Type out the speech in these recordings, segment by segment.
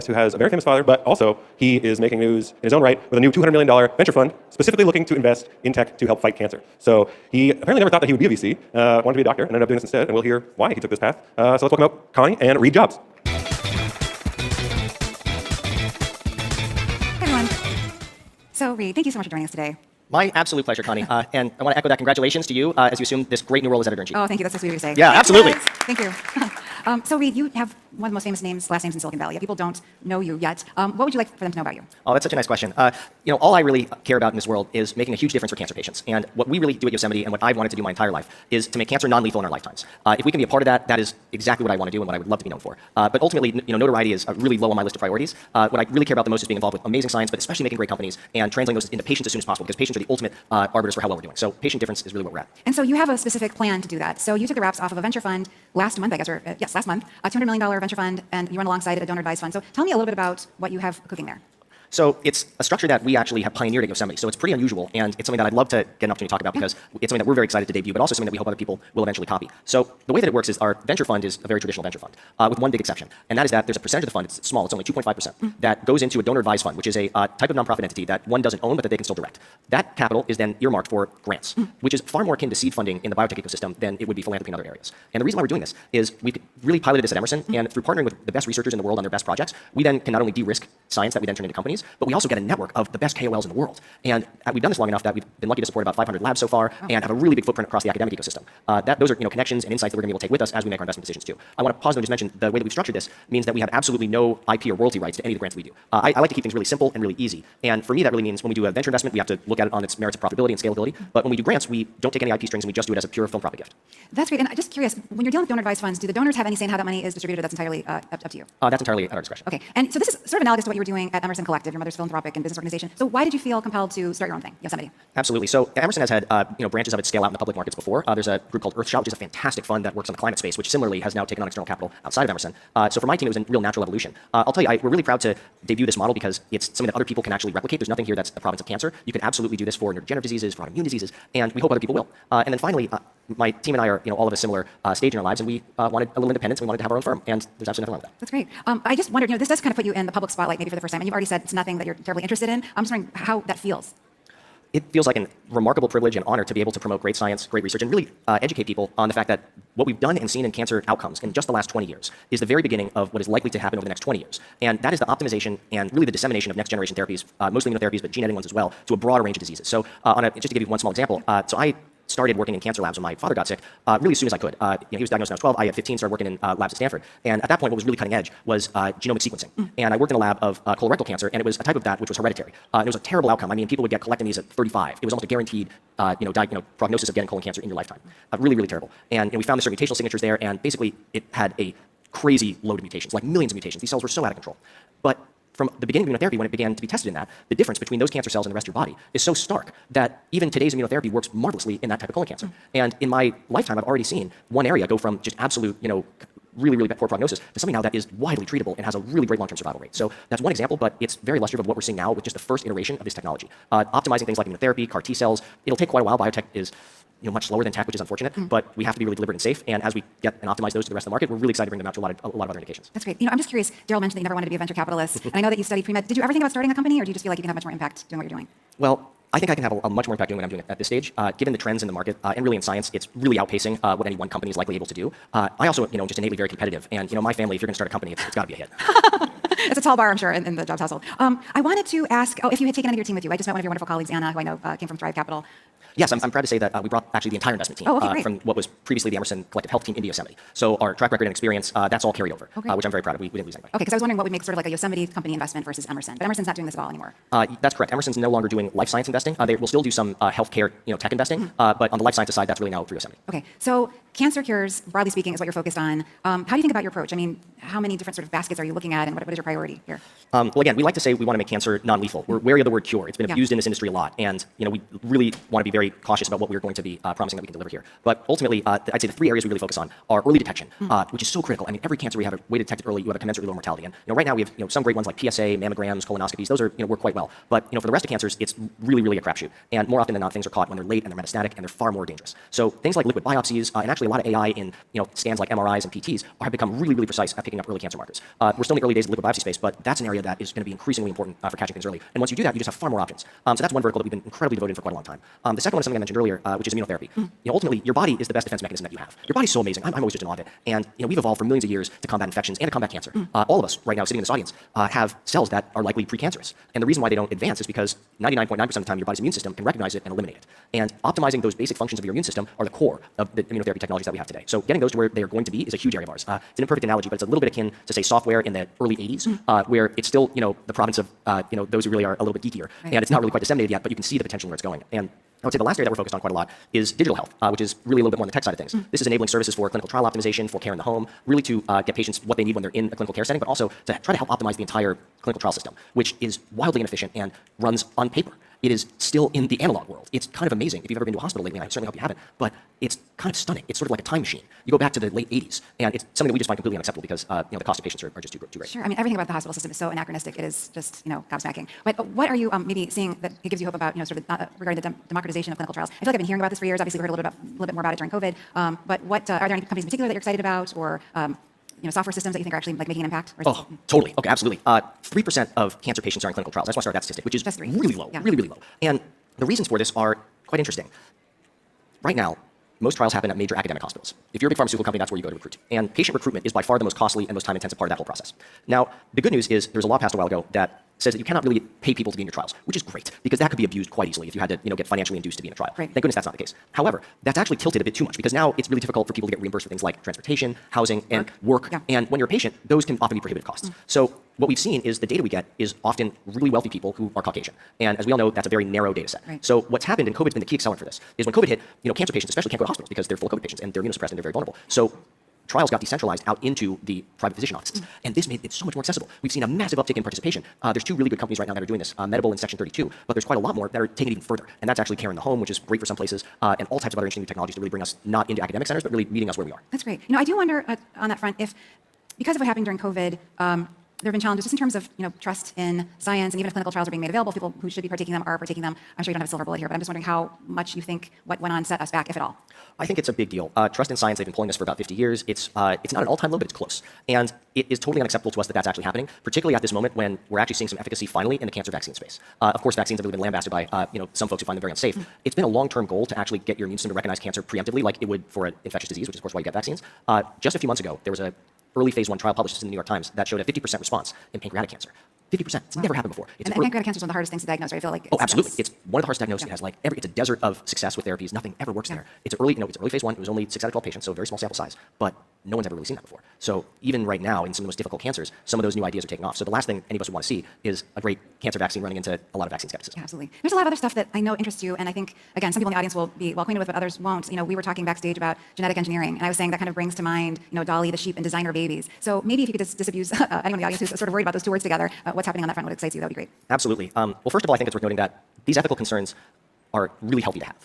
who has a very famous father, but also he is making news in his own right with a new $200 million venture fund specifically looking to invest in tech to help fight cancer. So he apparently never thought that he would be a VC, wanted to be a doctor, and ended up doing this instead, and we'll hear why he took this path. So let's welcome out Connie and Reed Jobs. Hey everyone. So Reed, thank you so much for joining us today. My absolute pleasure, Connie. And I want to echo that congratulations to you as you assume this great new role as editor-in-chief. Oh, thank you. That's so sweet of you to say. Yeah, absolutely. Thank you. So Reed, you have one of the most famous last names in Silicon Valley. People don't know you yet. What would you like for them to know about you? Oh, that's such a nice question. All I really care about in this world is making a huge difference for cancer patients. And what we really do at Yosemite and what I've wanted to do my entire life is to make cancer non-lethal in our lifetimes. If we can be a part of that, that is exactly what I want to do and what I would love to be known for. But ultimately, notoriety is really low on my list of priorities. What I really care about the most is being involved with amazing science, but especially making great companies and translating those into patients as soon as possible, because patients are the ultimate arbiters for how well we're doing. So patient difference is really what we're at. And so you have a specific plan to do that. So you took the wraps off of a venture fund last month, I guess, or yes, last month, a $200 million venture fund, and you run alongside it a donor advised fund. So tell me a little bit about what you have cooking there. So it's a structure that we actually have pioneered at Yosemite. So it's pretty unusual, and it's something that I'd love to get an opportunity to talk about because it's something that we're very excited to debut, but also something that we hope other people will eventually copy. So the way that it works is our venture fund is a very traditional venture fund, with one big exception, and that is that there's a percentage of the fund, it's small, it's only 2.5%, that goes into a donor advised fund, which is a type of nonprofit entity that one doesn't own, but that they can still direct. That capital is then earmarked for grants, which is far more akin to seed funding in the biotech ecosystem than it would be philanthropy in other areas. And the reason why we're doing this is we really piloted this at Emerson, and through partnering with the best researchers in the world on their best projects, we then can not only de-risk science that we then turn into companies, but we also get a network of the best KOLs in the world. And we've done this long enough that we've been lucky to support about 500 labs so far and have a really big footprint across the academic ecosystem. Those are connections and insights that we're going to be able to take with us as we make our investment decisions too. I want to pause though and just mention the way that we've structured this means that we have absolutely no IP or royalty rights to any of the grants that we do. I like to keep things really simple and really easy. And for me, that really means when we do a venture investment, we have to look at it on its merits of profitability and scalability. But when we do grants, we don't take any IP strings and we just do it as a pure philanthropic gift. That's great. And I'm just curious, when you're dealing with donor advised funds, do the donors have any say in how that money is distributed, or that's entirely up to you? That's entirely at our discretion. Okay. And so this is sort of analogous to what you were doing at Emerson Collective, your mother's philanthropic and business organization. So why did you feel compelled to start your own thing, Yosemite? Absolutely. So Emerson has had branches of it scale out in the public markets before. There's a group called Earthshot, which is a fantastic fund that works on the climate space, which similarly has now taken on external capital outside of Emerson. So for my team, it was a real natural evolution. I'll tell you, we're really proud to debut this model because it's something that other people can actually replicate. There's nothing here that's the province of cancer. You can absolutely do this for neurodegenerative diseases, for autoimmune diseases, and we hope other people will. And then finally, my team and I are all of a similar stage in our lives, and we wanted a little independence, and we wanted to have our own firm, and there's absolutely nothing wrong with that. That's great. I just wondered, this does kind of put you in the public spotlight maybe for the first time, and you've already said it's nothing that you're terribly interested in. I'm just wondering how that feels. It feels like a remarkable privilege and honor to be able to promote great science, great research, and really educate people on the fact that what we've done and seen in cancer outcomes in just the last 20 years is the very beginning of what is likely to happen over the next 20 years. And that is the optimization and really the dissemination of next-generation therapies, mostly immunotherapies, but gene-editing ones as well, to a broad range of diseases. So just to give you one small example, so I started working in cancer labs when my father got sick really as soon as I could. He was diagnosed when I was 12. I, at 15, started working in labs at Stanford. And at that point, what was really cutting edge was genomic sequencing. And I worked in a lab of colorectal cancer, and it was a type of that which was hereditary. And it was a terrible outcome. I mean, people would get colectomies at 35. It was almost a guaranteed prognosis of getting colon cancer in your lifetime. Really, really terrible. And we found the certain mutational signatures there, and basically it had a crazy load of mutations, like millions of mutations. These cells were so out of control. But from the beginning of immunotherapy, when it began to be tested in that, the difference between those cancer cells and the rest of your body is so stark that even today's immunotherapy works marvelously in that type of colon cancer. And in my lifetime, I've already seen one area go from just absolute, really, really poor prognosis to something now that is widely treatable and has a really great long-term survival rate. So that's one example, but it's very illustrative of what we're seeing now with just the first iteration of this technology. Optimizing things like immunotherapy, CAR T cells, it'll take quite a while. Biotech is much slower than tech, which is unfortunate, but we have to be really deliberate and safe. And as we get and optimize those to the rest of the market, we're really excited to bring them out to a lot of other indications. That's great. I'm just curious, Daryl mentioned that you never wanted to be a venture capitalist, and I know that you studied pre-med. Did you ever think about starting a company, or do you just feel like you can have much more impact doing what you're doing? Well, I think I can have a much more impact doing what I'm doing at this stage. Given the trends in the market and really in science, it's really outpacing what any one company is likely able to do. I also, just innately very competitive. And, my family, if you're going to start a company, it's got to be a hit. It's a tall bar, I'm sure, in the Jobs household. I wanted to ask, if you had taken any of your team with you. I just met one of your wonderful colleagues, Anna, who I know came from Thrive Capital. Yes, I'm proud to say that we brought actually the entire investment team from what was previously the Emerson Collective Health team into Yosemite. So our track record and experience, that's all carried over, which I'm very proud of. We didn't lose anybody. Okay, because I was wondering what would make sort of like a Yosemite company investment versus Emerson. But Emerson's not doing this at all anymore. That's correct. Emerson's no longer doing life science investing. They will still do some healthcare, tech investing, but on the life sciences side, that's really now through Yosemite. Okay, so cancer cures, broadly speaking, is what you're focused on. How do you think about your approach? I mean, how many different sort of baskets are you looking at, and what is your priority here? Well, again, we like to say we want to make cancer non-lethal. We're wary of the word cure. It's been abused in this industry a lot, and we really want to be very very cautious about what we're going to be promising that we can deliver here. But ultimately, I'd say the three areas we really focus on are early detection, which is so critical. I mean, every cancer we have a way to detect it early, you have a commensurate low mortality. And right now we have some great ones like PSA, mammograms, colonoscopies. Those are work quite well. But for the rest of cancers, it's really, really a crapshoot. And more often than not, things are caught when they're late and they're metastatic and they're far more dangerous. So things like liquid biopsies and actually a lot of AI in scans like MRIs and PTs have become really, really precise at picking up early cancer markers. We're still in the early days of the liquid biopsy space, but that's an area that is going to be increasingly important for catching things early. And once you do that, you just have far more options. So that's one vertical that we've been incredibly devoted for quite a long time. The second one is something I mentioned earlier, which is immunotherapy. Ultimately, your body is the best defense mechanism that you have. Your body's so amazing. I'm always just in awe of it. And we've evolved for millions of years to combat infections and to combat cancer. All of us right now sitting in this audience have cells that are likely precancerous. And the reason why they don't advance is because 99.9% of the time your body's immune system can recognize it and eliminate it. And optimizing those basic functions of your immune system are the core of the immunotherapy technologies that we have today. So getting those to where they are going to be is a huge area of ours. It's an imperfect analogy, but it's a little bit akin to, say, software in the early 80s, where it's still the province of those who really are a little bit geekier. Right. And it's not really quite disseminated yet, but you can see the potential where it's going. And I would say the last area that we're focused on quite a lot is digital health, which is really a little bit more on the tech side of things. This is enabling services for clinical trial optimization, for care in the home, really to get patients what they need when they're in a clinical care setting, but also to try to help optimize the entire clinical trial system, which is wildly inefficient and runs on paper. It is still in the analog world. It's kind of amazing. If you've ever been to a hospital lately, and I certainly hope you haven't, but it's kind of stunning. It's sort of like a time machine. You go back to the late 80s, and it's something that we just find completely unacceptable because the cost of patients are just too great. Sure. I mean, everything about the hospital system is so anachronistic. It is just, gobsmacking. But what are you maybe seeing that it gives you hope about, regarding the democratization of clinical trials? I feel like I've been hearing about this for years. Obviously, we heard a little bit more about it during COVID. But what are there any companies in particular that you're excited about, or software systems that you think are actually making an impact? Oh, totally. Okay, absolutely. 3% of cancer patients are in clinical trials. I just want to start that statistic, which is really low, really low. And the reasons for this are quite interesting. Right now, most trials happen at major academic hospitals. If you're a big pharmaceutical company, that's where you go to recruit. And patient recruitment is by far the most costly and most time-intensive part of that whole process. Now, the good news is there's a law passed a while ago that says that you cannot really pay people to be in your trials, which is great, because that could be abused quite easily if you had to get financially induced to be in a trial. Right. Thank goodness that's not the case. However, that's actually tilted a bit too much, because now it's really difficult for people to get reimbursed for things like transportation, housing, and work. Yeah. And when you're a patient, those can often be prohibitive costs. So what we've seen is the data we get is often really wealthy people who are Caucasian. And as we all know, that's a very narrow data set. Right. So what's happened, and COVID's been the key accelerant for this, is when COVID hit, cancer patients especially can't go to hospitals because they're full of COVID patients and they're immunosuppressed and they're very vulnerable. So trials got decentralized out into the private physician offices. And this made it so much more accessible. We've seen a massive uptick in participation. There's two really good companies right now that are doing this, Medable and Section 32, but there's quite a lot more that are taking it even further. And that's actually care in the home, which is great for some places, and all types of other interesting new technologies to really bring us not into academic centers, but really meeting us where we are. That's great. I do wonder on that front if, because of what happened during COVID, there have been challenges just in terms of trust in science, and even if clinical trials are being made available, people who should be partaking them are partaking them. I'm sure you don't have a silver bullet here, but I'm just wondering how much you think what went on set us back, if at all. I think it's a big deal. Trust in science, they've been pulling this for about 50 years. It's not an all-time low, but it's close. And it is totally unacceptable to us that that's actually happening, particularly at this moment when we're actually seeing some efficacy finally in the cancer vaccine space. Of course, vaccines have really been lambasted by some folks who find them very unsafe. It's been a long-term goal to actually get your immune system to recognize cancer preemptively, like it would for an infectious disease, which is of course why you get vaccines. Just a few months ago, there was a early phase 1 trial published in the New York Times that showed a 50% response in pancreatic cancer. 50%. It's never happened before. And pancreatic cancer is one of the hardest things to diagnose, right? I feel like absolutely. It's one of the hardest diagnosed. It has it's a desert of success with therapies. Nothing ever works there. It's early, it's early phase 1. It was only 6 out of 12 patients, so a very small sample size. But no one's ever really seen that before. So even right now, in some of the most difficult cancers, some of those new ideas are taking off. So the last thing any of us would want to see is a great cancer vaccine running into a lot of vaccine skepticism. Yeah, absolutely. There's a lot of other stuff that I know interests you, and I think, again, some people in the audience will be well acquainted with, but others won't. We were talking backstage about genetic engineering, and I was saying that kind of brings to mind, Dolly the sheep and designer babies. So maybe if you could just disabuse anyone in the audience who's sort of worried about those two words together, what's happening on that front, what excites you, that would be great. Absolutely. Well, first of all, I think it's worth noting that these ethical concerns are really healthy to have.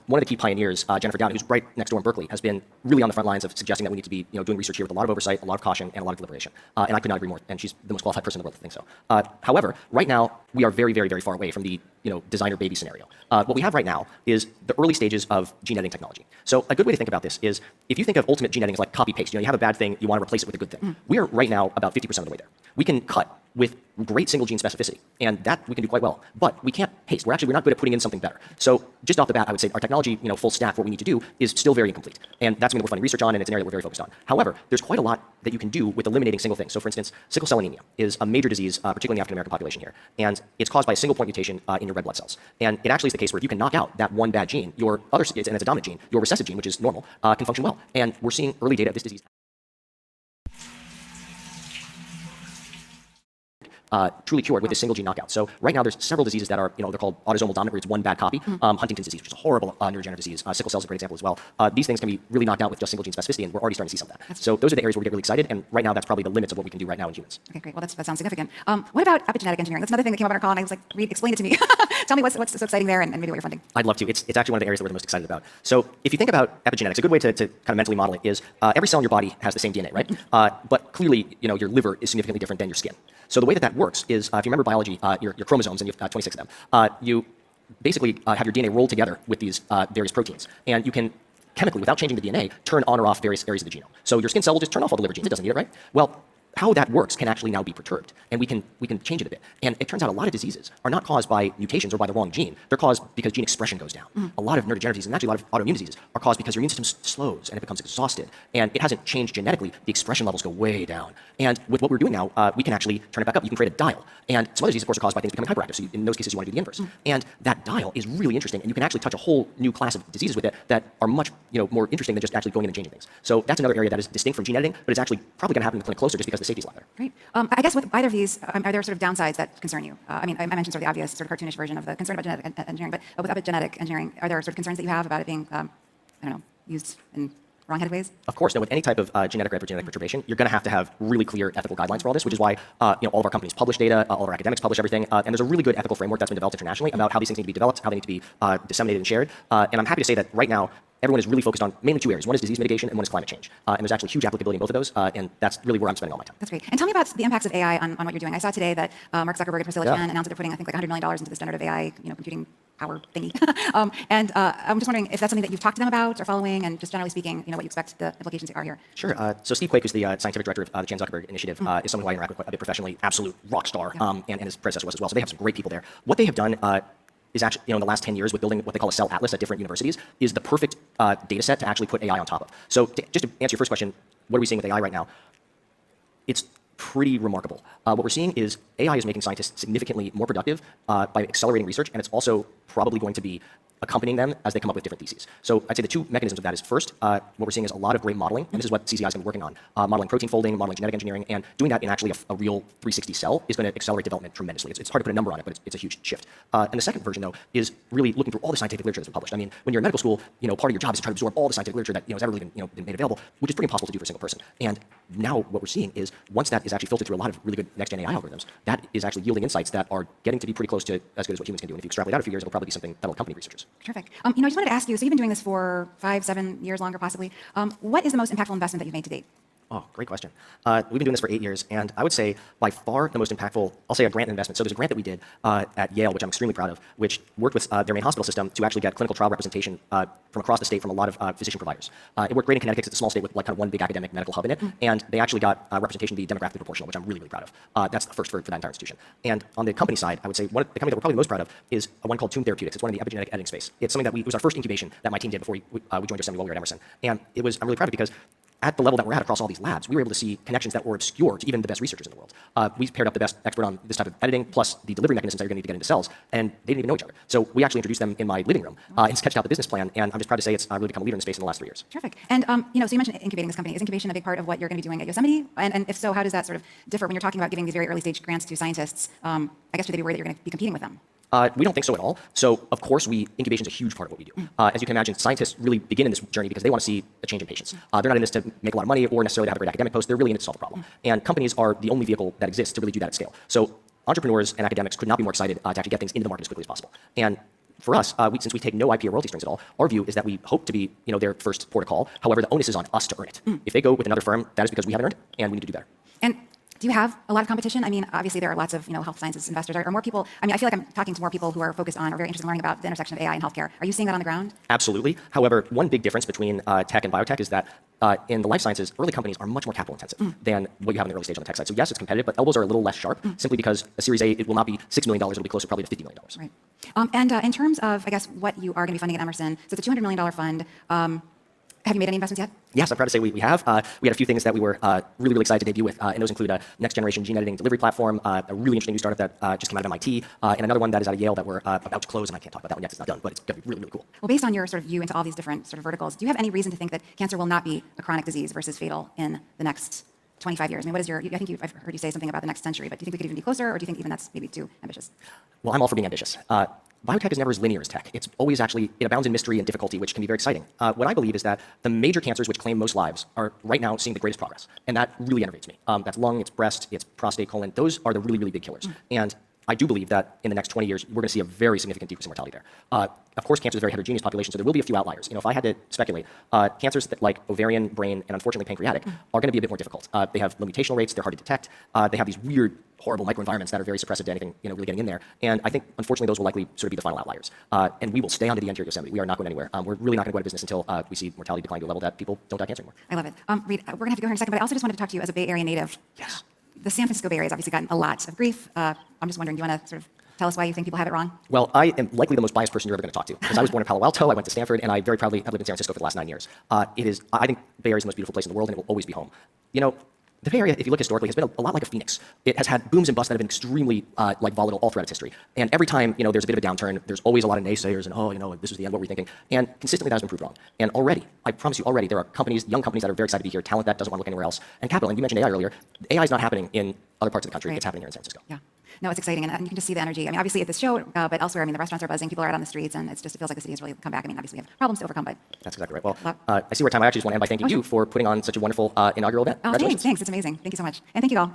One of the key pioneers, Jennifer Doudna, who's right next door in Berkeley, has been really on the front lines of suggesting that we need to be doing research here with a lot of oversight, a lot of caution, and a lot of deliberation. And I could not agree more, and she's the most qualified person in the world to think so. However, right now, we are very, very, very far away from the designer baby scenario. What we have right now is the early stages of gene editing technology. So a good way to think about this is if you think of ultimate gene editing as like copy-paste, you have a bad thing, you want to replace it with a good thing. We are right now about 50% of the way there. We can cut with great single gene specificity, and that we can do quite well. But we can't paste. We're not good at putting in something better. So just off the bat, I would say our technology, full stack, what we need to do is still very incomplete. And that's something that we're funding research on, and it's an area that we're very focused on. However, there's quite a lot that you can do with eliminating single things. So for instance, sickle cell anemia is a major disease, particularly in the African-American population here. And it's caused by a single point mutation in your red blood cells. And it actually is the case where if you can knock out that one bad gene, your other, and it's a dominant gene, your recessive gene, which is normal, can function well. And we're seeing early data of this disease truly cured with a single gene knockout. So right now there's several diseases that are, they're called autosomal dominant, where it's one bad copy. Huntington's disease, which is a horrible neurodegenerative disease. Sickle cell is a great example as well. These things can be really knocked out with just single gene specificity, and we're already starting to see some of that. So those are the areas where we get really excited, and right now that's probably the limits of what we can do right now in humans. Okay, great. Well, that sounds significant. What about epigenetic engineering? That's another thing that came up in our call, and I was like, Reed, explain it to me. Tell me what's so exciting there, and maybe what you're funding. I'd love to. It's actually one of the areas that we're the most excited about. So if you think about epigenetics, a good way to kind of mentally model it is every cell in your body has the same DNA, right? But clearly, your liver is significantly different than your skin. So the way that works is, if you remember biology, your chromosomes, and you have 26 of them, you basically have your DNA rolled together with these various proteins. And you can chemically, without changing the DNA, turn on or off various areas of the genome. So your skin cell will just turn off all the liver genes. It doesn't need it, right? Well, how that works can actually now be perturbed, and we can change it a bit. And it turns out a lot of diseases are not caused by mutations or by the wrong gene. They're caused because gene expression goes down. A lot of neurodegenerative diseases, and actually a lot of autoimmune diseases, are caused because your immune system slows and it becomes exhausted. And it hasn't changed genetically. The expression levels go way down. And with what we're doing now, we can actually turn it back up. You can create a dial. And some other diseases, of course, are caused by things becoming hyperactive. So in those cases, you want to do the inverse. And that dial is really interesting, and you can actually touch a whole new class of diseases with it that are much more interesting than just actually going in and changing things. So that's another area that is distinct from gene editing, but it's actually probably going to happen in the clinic closer just because the safety is a lot there. Great. I guess with either of these, are there sort of downsides that concern you? I mean, I mentioned sort of the obvious sort of cartoonish version of the concern about genetic engineering, but with epigenetic engineering, are there sort of concerns that you have about it being, used in wrong-headed ways? Of course. Now, with any type of genetic or epigenetic perturbation, you're going to have really clear ethical guidelines for all this, which is why all of our companies publish data, all of our academics publish everything, and there's a really good ethical framework that's been developed internationally about how these things need to be developed, how they need to be disseminated and shared. And I'm happy to say that right now, everyone is really focused on mainly two areas. One is disease mitigation, and one is climate change. And there's actually huge applicability in both of those, and that's really where I'm spending all my time. That's great. And tell me about the impacts of AI on what you're doing. I saw today that Mark Zuckerberg and Priscilla Chan announced that they're putting, I think, like $100 million into this generative AI, computing power thingy. And I'm just wondering if that's something that you've talked to them about or following, and just generally speaking, what you expect the implications are here. Sure. So Steve Quake, who's the scientific director of the Chan Zuckerberg Initiative, is someone who I interact with quite a bit professionally, absolute rock star, and his predecessor was as well. So they have some great people there. What they have done is actually, in the last 10 years with building what they call a cell atlas at different universities, is the perfect data set to actually put AI on top of. So just to answer your first question, what are we seeing with AI right now? It's pretty remarkable. What we're seeing is AI is making scientists significantly more productive by accelerating research, and it's also probably going to be accompanying them as they come up with different theses. So I'd say the two mechanisms of that is first, what we're seeing is a lot of great modeling, and this is what CCI has been working on, modeling protein folding, modeling genetic engineering, and doing that in actually a real 360 cell is going to accelerate development tremendously. It's hard to put a number on it, but it's a huge shift. And the second version, though, is really looking through all the scientific literature that's been published. I mean, when you're in medical school, part of your job is to try to absorb all the scientific literature that has ever really been made available, which is pretty impossible to do for a single person. And now what we're seeing is once that is actually filtered through a lot of really good next-gen AI algorithms, that is actually yielding insights that are getting to be pretty close to as good as what humans can do. And if you extrapolate out a few years, it'll probably be something that'll accompany researchers. Terrific. I just wanted to ask you, so you've been doing this for 5, 7 years longer, possibly. What is the most impactful investment that you've made to date? Oh, great question. We've been doing this for 8 years, and I would say by far the most impactful, I'll say a grant investment. So there's a grant that we did at Yale, which I'm extremely proud of, which worked with their main hospital system to actually get clinical trial representation from across the state from a lot of physician providers. It worked great in Connecticut. It's a small state with kind of one big academic medical hub in it, and they actually got representation to be demographically proportional, which I'm really, really proud of. That's the first for that entire institution. And on the company side, I would say the company that we're probably most proud of is one called Tomb Therapeutics. It's one in the epigenetic editing space. It's something that it was our first incubation that my team did before we joined Yosemite while we were at Emerson. And I'm really proud of it because at the level that we're at across all these labs, we were able to see connections that were obscure to even the best researchers in the world. We paired up the best expert on this type of editing plus the delivery mechanisms that you're going to need to get into cells, and they didn't even know each other. So we actually introduced them in my living room and sketched out the business plan, and I'm just proud to say it's really become a leader in the space in the last 3 years. Terrific. And so you mentioned incubating this company. Is incubation a big part of what you're going to be doing at Yosemite? And if so, how does that sort of differ when you're talking about giving these very early stage grants to scientists? I guess should they be worried that you're going to be competing with them? We don't think so at all. So, of course, incubation is a huge part of what we do. As you can imagine, scientists really begin in this journey because they want to see a change in patients. They're not in this to make a lot of money or necessarily to have a great academic post. They're really in it to solve a problem. And companies are the only vehicle that exists to really do that at scale. So entrepreneurs and academics could not be more excited to actually get things into the market as quickly as possible. And for us, since we take no IP or royalty strings at all, our view is that we hope to be their first port of call. However, the onus is on us to earn it. If they go with another firm, that is because we haven't earned it, and we need to do better. And do you have a lot of competition? I mean, obviously there are lots of health sciences investors. Are more people? I mean, I feel like I'm talking to more people who are focused on or very interested in learning about the intersection of AI and healthcare. Are you seeing that on the ground? Absolutely. However, one big difference between tech and biotech is that in the life sciences, early companies are much more capital intensive than what you have in the early stage on the tech side. So yes, it's competitive, but elbows are a little less sharp simply because a Series A, it will not be $6 million, it'll be closer probably to $50 million. Right. And in terms of, I guess, what you are going to be funding at Emerson, so it's a $200 million fund. Have you made any investments yet? Yes, I'm proud to say we have. We had a few things that we were really, really excited to debut with, and those include a next-generation gene editing delivery platform, a really interesting new startup that just came out of MIT, and another one that is out of Yale that we're about to close, and I can't talk about that one yet. It's not done, but it's going to be really, really cool. Well, based on your sort of view into all these different sort of verticals, do you have any reason to think that cancer will not be a chronic disease versus fatal in the next 25 years? I mean, what is your, I think I've heard you say something about the next century, but do you think we could even be closer, or do you think even that's maybe too ambitious? Well, I'm all for being ambitious. Biotech is never as linear as tech. It's always actually, it abounds in mystery and difficulty, which can be very exciting. What I believe is that the major cancers which claim most lives are right now seeing the greatest progress. And that really enervates me. That's lung, it's breast, it's prostate, colon. Those are the really, really big killers. And I do believe that in the next 20 years, we're going to see a very significant decrease in mortality there. Of course, cancer is a very heterogeneous population, so there will be a few outliers. If I had to speculate, cancers that like ovarian, brain, and unfortunately pancreatic are going to be a bit more difficult. They have low mutational rates, they're hard to detect, they have these weird, horrible microenvironments that are very suppressive to anything really getting in there. And I think, unfortunately, those will likely sort of be the final outliers. And we will stay on to the anterior Yosemite. We are not going anywhere. We're really not going to go out of business until we see mortality decline to a level that people don't die of cancer anymore. I love it. Reed, we're going to have to go here in a second, but I also just wanted to talk to you as a Bay Area native. Yes. The San Francisco Bay Area has obviously gotten a lot of grief. I'm just wondering, do you want to sort of tell us why you think people have it wrong? Well, I am likely the most biased person you're ever going to talk to, because I was born in Palo Alto, I went to Stanford, and I very proudly have lived in San Francisco for the last 9 years. I think Bay Area is the most beautiful place in the world, and it will always be home. The Bay Area, if you look historically, has been a lot like a phoenix. It has had booms and busts that have been extremely volatile all throughout its history. And every time there's a bit of a downturn, there's always a lot of naysayers and this is the end, what were we thinking? And consistently that has been proved wrong. And already, I promise you, there are young companies that are very excited to be here, talent that doesn't want to look anywhere else. And capital, and you mentioned AI earlier, AI is not happening in other parts of the country, it's happening here in San Francisco. Yeah. No, it's exciting, and you can just see the energy. I mean, obviously at this show, but elsewhere, I mean, the restaurants are buzzing, people are out on the streets, and it feels like the city has really come back. I mean, obviously we have problems to overcome, but... That's exactly right. Well, I see we're at time. I actually just want to end by thanking you for putting on such a wonderful inaugural event. Oh, thanks. It's amazing. Thank you so much. And thank you all.